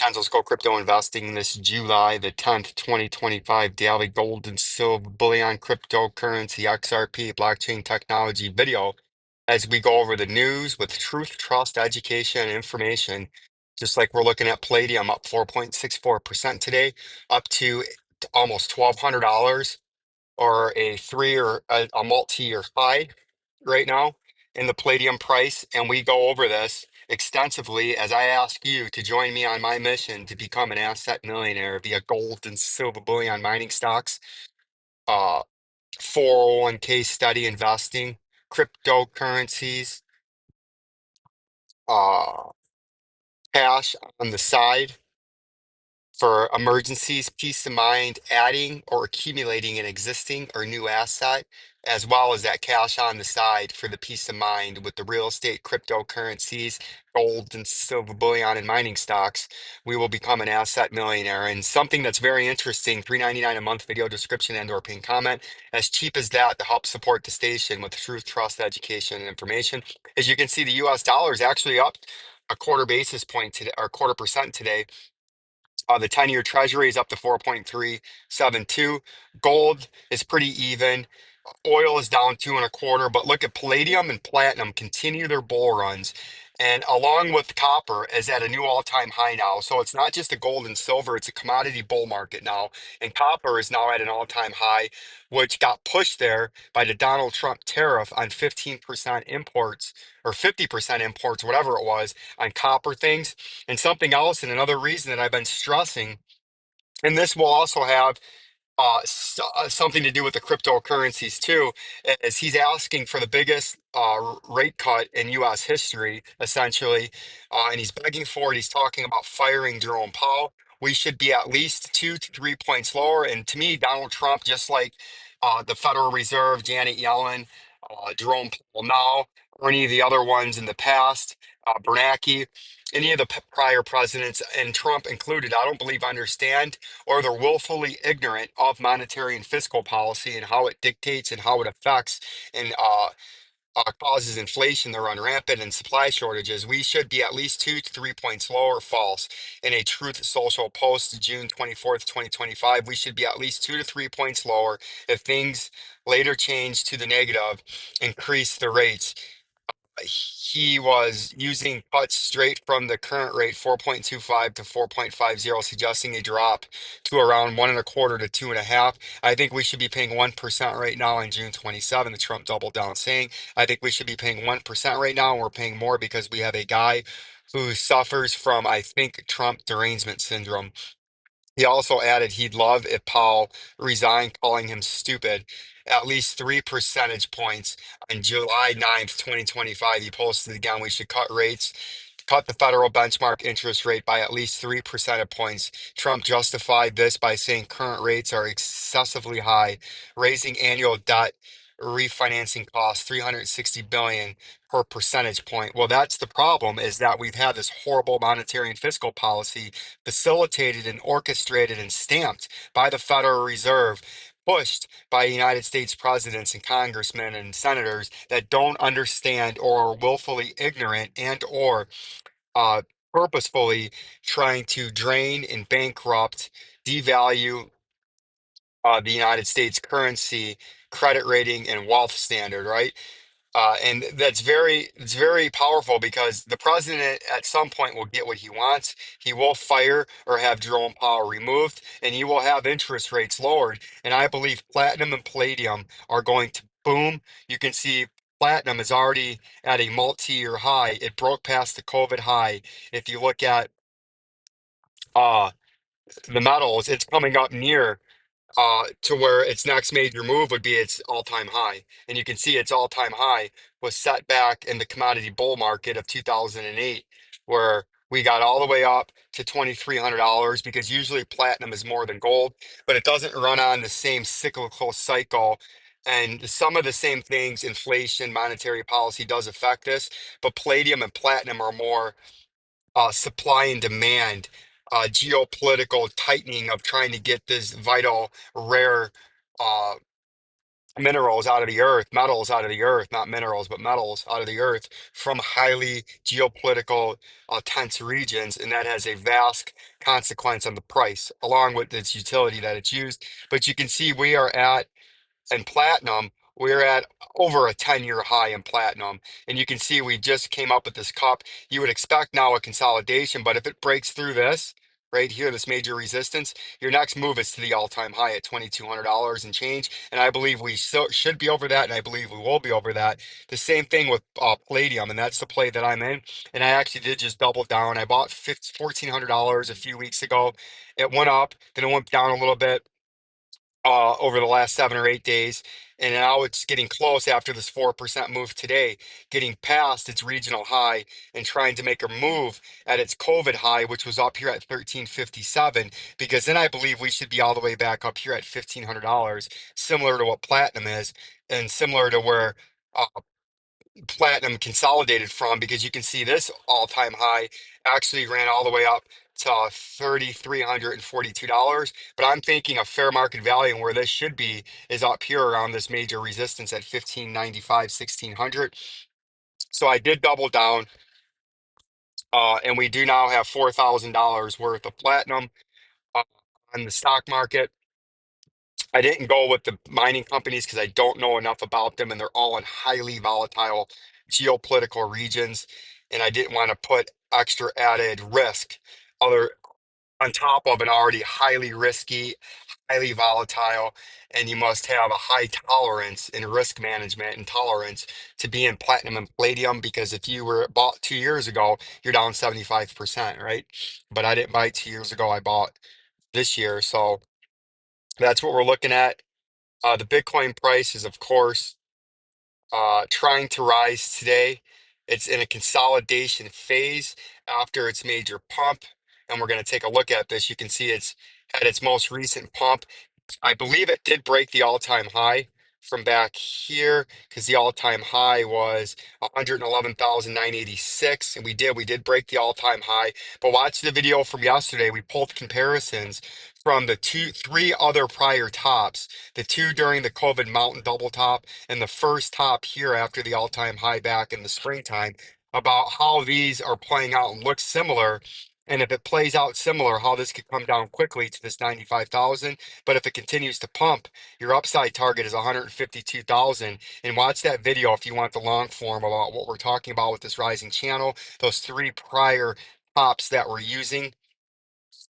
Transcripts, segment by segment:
Vincenzo's Go Crypto Investing this July the 10th, 2025 daily gold and silver bullion cryptocurrency XRP blockchain technology video as we go over the news with truth, trust, education, and information. Just like we're looking at Palladium up 4.64% today, up to almost $1,200 or a three or a multi-year high right now in the palladium price, and we go over this extensively as I ask you to join me on my mission to become an asset millionaire via gold and silver bullion mining stocks, uh, 401k study investing, cryptocurrencies, uh, cash on the side for emergencies, peace of mind, adding or accumulating an existing or new asset, as well as that cash on the side for the peace of mind with the real estate, cryptocurrencies, gold and silver bullion and mining stocks. We will become an asset millionaire. And something that's very interesting, $3.99 a month video description and or pinned comment, as cheap as that to help support the station with truth, trust, education, and information. As you can see, the US dollar is actually up a quarter basis point today, or quarter percent today. The 10-year treasury is up to 4.372. Gold is pretty even. Oil is down two and a quarter, but look at palladium and platinum continue their bull runs. And along with copper is at a new all-time high now. So it's not just a gold and silver, it's a commodity bull market now. And copper is now at an all-time high, which got pushed there by the Donald Trump tariff on 15% imports or 50% imports, whatever it was, on copper things. And something else, and another reason that I've been stressing, and this will also have something to do with the cryptocurrencies too, is he's asking for the biggest rate cut in U.S. history, essentially, and he's begging for it. He's talking about firing Jerome Powell. We should be at least 2 to 3 points lower. And to me, Donald Trump, just like the Federal Reserve, Janet Yellen, Jerome Powell now, or any of the other ones in the past, Bernanke, any of the prior presidents, and Trump included, I don't believe understand or they're willfully ignorant of monetary and fiscal policy and how it dictates and how it affects and causes inflation to run rampant and supply shortages. We should be at least 2 to 3 points lower. False. In a Truth Social post, June 24th, 2025, we should be at least 2 to 3 points lower. If things later change to the negative, increase the rates. He was using cuts straight from the current rate 4.25 to 4.50, suggesting a drop to around 1.25 to 2.5. I think we should be paying 1% right now on June 27th. The Trump doubled down saying, I think we should be paying 1% right now, and we're paying more because we have a guy who suffers from, I think, Trump derangement syndrome. He also added he'd love if Powell resigned, calling him stupid. At least 3 percentage points on July 9th, 2025. He posted again, we should cut rates, cut the federal benchmark interest rate by at least 3 percentage points. Trump justified this by saying current rates are excessively high, raising annual debt refinancing costs 360 billion per percentage point. Well, that's the problem, is that we've had this horrible monetary and fiscal policy facilitated and orchestrated and stamped by the Federal Reserve, pushed by United States presidents and congressmen and senators that don't understand or are willfully ignorant and or uh, purposefully trying to drain and bankrupt, devalue the United States currency, credit rating, and wealth standard, right? And it's very powerful because the president at some point will get what he wants. He will fire or have Jerome Powell removed, and he will have interest rates lowered. And I believe platinum and palladium are going to boom. You can see platinum is already at a multi-year high. It broke past the COVID high. If you look at uh, the metals, it's coming up near to where its next major move would be its all-time high. And you can see its all-time high was set back in the commodity bull market of 2008, where we got all the way up to $2,300 because usually platinum is more than gold, but it doesn't run on the same cyclical cycle. And some of the same things, inflation, monetary policy does affect this, but palladium and platinum are more supply and demand, geopolitical tightening of trying to get this vital, rare uh, minerals out of the earth, metals out of the earth, not minerals, but metals out of the earth from highly geopolitical tense regions. And that has a vast consequence on the price, along with its utility that it's used. But you can see we are at and platinum, we're at over a 10-year high in platinum. And you can see we just came up with this cup. You would expect now a consolidation, but if it breaks through this right here, this major resistance, your next move is to the all-time high at $2,200 and change. And I believe we should be over that, and I believe we will be over that. The same thing with palladium, and that's the play that I'm in. And I actually did just double down. I bought $1,400 a few weeks ago. It went up, then it went down a little bit over the last 7 or 8 days. And now it's getting close after this 4% move today, getting past its regional high and trying to make a move at its COVID high, which was up here at 1357. Because then I believe we should be all the way back up here at $1,500, similar to what platinum is, and similar to where platinum consolidated from, because you can see this all-time high actually ran all the way up to $3,342. But I'm thinking a fair market value and where this should be is up here around this major resistance at 1595, 1600. So I did double down, and we do now have $4,000 worth of platinum uh, on the stock market. I didn't go with the mining companies because I don't know enough about them, and they're all in highly volatile geopolitical regions. And I didn't want to put extra added risk other on top of an already highly risky, highly volatile, and you must have a high tolerance in risk management and tolerance to be in platinum and palladium. Because if you were bought 2 years ago, you're down 75%, right? But I didn't buy 2 years ago, I bought this year. So that's what we're looking at. The Bitcoin price is, of course, trying to rise today. It's in a consolidation phase after its major pump. And we're going to take a look at this. You can see it's had its most recent pump. I believe it did break the all-time high from back here because the all-time high was 111,986, and we did break the all-time high. But watch the video from yesterday. We pulled comparisons from the three other prior tops, the two during the COVID mountain double top and the first top here after the all-time high back in the springtime, about how these are playing out and look similar. And if it plays out similar, how this could come down quickly to this 95,000. But if it continues to pump, your upside target is 152,000. And watch that video if you want the long form about what we're talking about with this rising channel, those three prior tops that we're using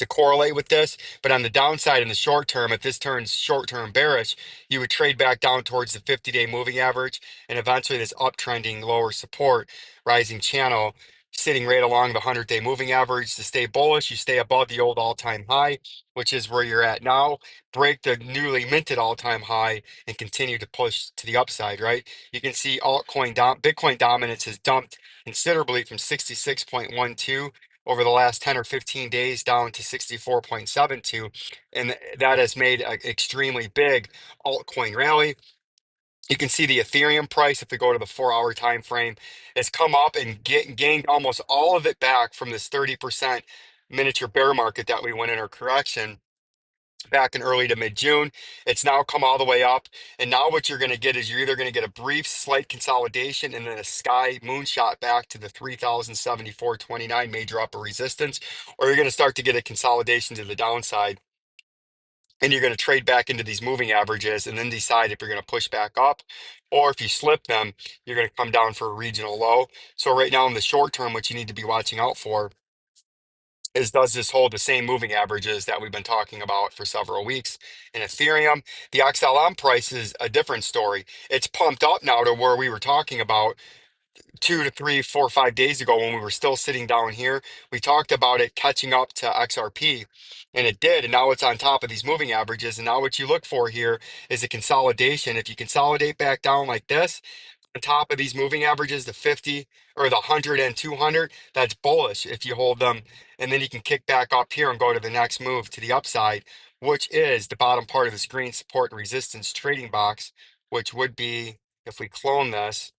to correlate with this. But on the downside, in the short term, if this turns short term bearish, you would trade back down towards the 50-day moving average and eventually this uptrending lower support rising channel sitting right along the 100-day moving average. To stay bullish, you stay above the old all-time high, which is where you're at now, break the newly minted all-time high and continue to push to the upside, right? You can see Bitcoin dominance has dumped considerably from 66.12 over the last 10 or 15 days down to 64.72. And that has made an extremely big altcoin rally. You can see the Ethereum price, if we go to the 4 hour time frame, has come up and gained almost all of it back from this 30% miniature bear market that we went in, our correction back in early to mid-June. It's now come all the way up. And now what you're going to get is you're either going to get a brief slight consolidation and then a sky moonshot back to the 3,074.29 major upper resistance, or you're going to start to get a consolidation to the downside. And you're going to trade back into these moving averages and then decide if you're going to push back up, or if you slip them, you're going to come down for a regional low. So right now in the short term, what you need to be watching out for is, does this hold the same moving averages that we've been talking about for several weeks in Ethereum? The XLM price is a different story. It's pumped up now to where we were talking about 2 to 3, 4, 5 days ago when we were still sitting down here. We talked about it catching up to XRP, and it did. And now it's on top of these moving averages. And now what you look for here is a consolidation. If you consolidate back down like this, on top of these moving averages, the 50 or the 100 and 200, that's bullish if you hold them. And then you can kick back up here and go to the next move to the upside, which is the bottom part of the screen support and resistance trading box, which would be, if we clone this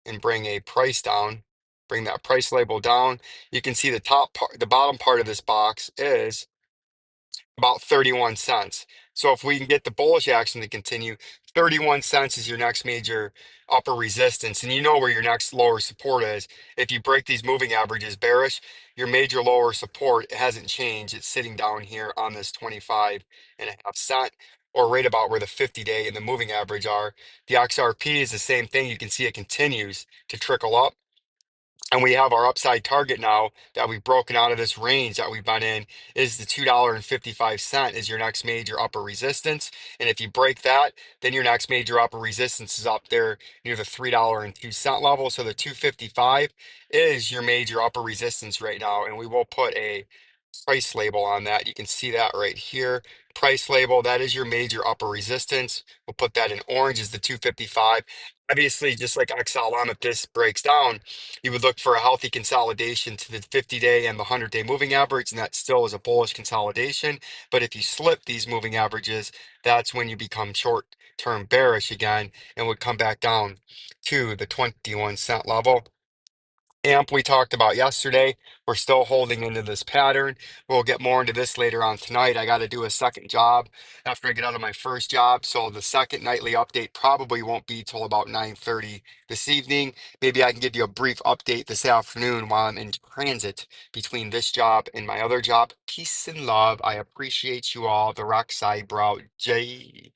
and bring a price down, bring that price label down, you can see the top part, the bottom part of this box is about 31 cents. So if we can get the bullish action to continue, 31 cents is your next major upper resistance, and you know where your next lower support is. If you break these moving averages bearish, your major lower support hasn't changed. It's sitting down here on this 25.5 cent, or right about where the 50-day and the moving average are. The XRP is the same thing. You can see it continues to trickle up. And we have our upside target now that we've broken out of this range that we've been in is the $2.55 is your next major upper resistance. And if you break that, then your next major upper resistance is up there near the $3.02 level. So the 255 is your major upper resistance right now. And we will put a price label on that. You can see that right here. Price label, that is your major upper resistance. We'll put that in orange is the 255. Obviously, just like XLM, if this breaks down, you would look for a healthy consolidation to the 50-day and the 100-day moving average, and that still is a bullish consolidation. But if you slip these moving averages, that's when you become short-term bearish again and would come back down to the 21 cent level. AMP we talked about yesterday. We're still holding into this pattern. We'll get more into this later on tonight. I got to do a second job after I get out of my first job. So the second nightly update probably won't be till about 9:30 this evening. Maybe I can give you a brief update this afternoon while I'm in transit between this job and my other job. Peace and love. I appreciate you all. The Rock Side Bro J.